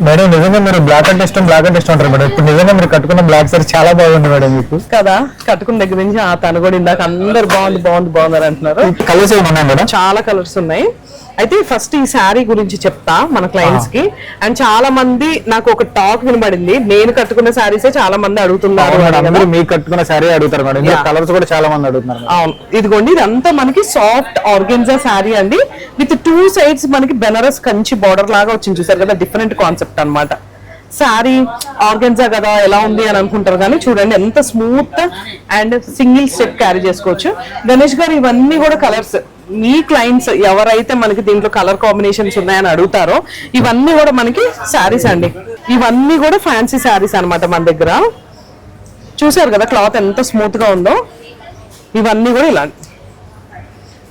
Madam నిజంగా మీరు black అంటే ఇష్టం అంటారు మేడం. ఇప్పుడు నిజంగా మీరు కట్టుకున్న బ్లాక్ సారీ చాలా బాగుంది మేడం. మీకు కదా కట్టుకున్న దగ్గర నుంచి తను కూడా ఇందాక అందరు బాగుంది అంటున్నారు. కలర్స్ ఏమన్నా మేడం? చాలా కలర్స్ ఉన్నాయి. అయితే ఫస్ట్ ఈ శారీ గురించి చెప్తా మన క్లయింట్స్ కి. అండ్ చాలా మంది నాకు ఒక టాక్ వినబడింది, నేను కట్టుకున్న శారీసే చాలా మంది అడుగుతున్నారు. మీకు కట్టుకున్న శారీ అడుగుతారు మేడం. కలర్స్ కూడా చాలా మంది అడుగుతున్నారు. అవును, ఇదిగోండి ఇదంతా మనకి సాఫ్ట్ ఆర్గెన్జా శారీ అండి. విత్ 2 sides మనకి బెనారస్ కంచి బార్డర్ లాగా వచ్చింది, చూసారు కదా. డిఫరెంట్ కాన్సెప్ట్ అన్నమాట. శారీ ఆర్గెన్జా కదా ఎలా ఉంది అని అనుకుంటారు, కానీ చూడండి ఎంత smooth and single step carry చేసుకోవచ్చు. గణేష్ గారు ఇవన్నీ కూడా కలర్స్, మీ క్లయింట్స్ ఎవరైతే మనకి దీంట్లో కలర్ కాంబినేషన్స్ ఉన్నాయని అడుగుతారో ఇవన్నీ కూడా మనకి శారీస్ అండి. ఇవన్నీ కూడా ఫ్యాన్సీ శారీస్ అన్నమాట మన దగ్గర. చూసారు కదా క్లాత్ ఎంత స్మూత్ గా ఉందో. ఇవన్నీ కూడా ఇలా.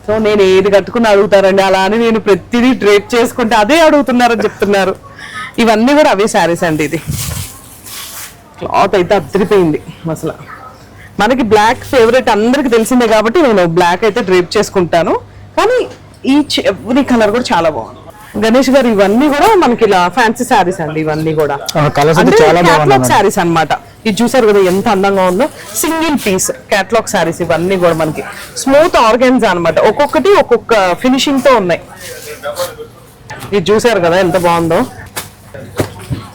సో నేను ఏది కట్టుకుని అడుగుతారండి, అలా అని నేను ప్రతిదీ డ్రేప్ చేసుకుంటే అదే అడుగుతున్నారని చెప్తున్నారు. ఇవన్నీ కూడా అవే శారీస్ అండి. ఇది క్లాత్ అయితే అద్దరిపోయింది అసలు. మనకి బ్లాక్ ఫేవరెట్ అందరికి తెలిసిందే కాబట్టి నేను బ్లాక్ అయితే డ్రేప్ చేసుకుంటాను. కానీ ఈ ఎవ్రీ కలర్ కూడా చాలా బాగుంది. గణేష్ గారు ఇవన్నీ కూడా మనకి ఇలా ఫ్యాన్సీ శారీస్ అండి. ఇవన్నీ కూడా క్యాటలాగ్ శారీస్ అన్నమాట. ఇది చూసారు కదా ఎంత అందంగా ఉందో. సింగిల్ పీస్ క్యాటలాగ్ శారీస్ ఇవన్నీ కూడా మనకి స్మూత్ ఆర్గెన్జా అన్నమాట. ఒక్కొక్కటి ఒక్కొక్క ఫినిషింగ్ తో ఉన్నాయి. ఇది చూసారు కదా ఎంత బాగుందో.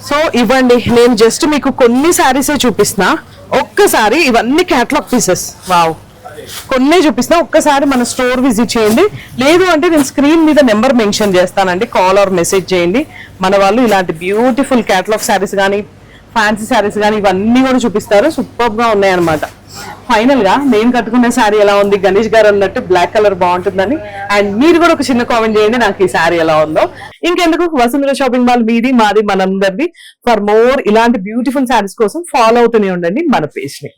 సో ఇవ్వండి, నేను జస్ట్ మీకు కొన్ని శారీసే చూపిస్తున్నా. ఒక్కసారి ఇవన్నీ క్యాటలాగ్ పీసెస్, వావ్, కొన్ని చూపిస్తున్నా. ఒక్కసారి మన స్టోర్ విజిట్ చేయండి. లేదు అంటే నేను స్క్రీన్ మీద నెంబర్ మెన్షన్ చేస్తానండి, కాల్ ఆర్ మెసేజ్ చేయండి. మన వాళ్ళు ఇలాంటి బ్యూటిఫుల్ క్యాటలాగ్ శారీస్ కానీ ఫ్యాన్సీ శారీస్ కానీ ఇవన్నీ కూడా చూపిస్తారు. సూపర్ గా ఉన్నాయన్నమాట. ఫైనల్ గా నేను కట్టుకునే శారీ ఎలా ఉంది, గణేష్ గారు అన్నట్టు బ్లాక్ కలర్ బాగుంటుందని. అండ్ మీరు కూడా ఒక చిన్న కామెంట్ చేయండి నాకు ఈ శారీ ఎలా ఉందో. ఇంకెందుకు, వసుంధర షాపింగ్ మాల్ మీది మాది మనందరిది. ఫర్ మోర్ ఇలాంటి బ్యూటిఫుల్ శారీస్ కోసం ఫాలో అవుతూనే ఉండండి మన పేజ్ ని.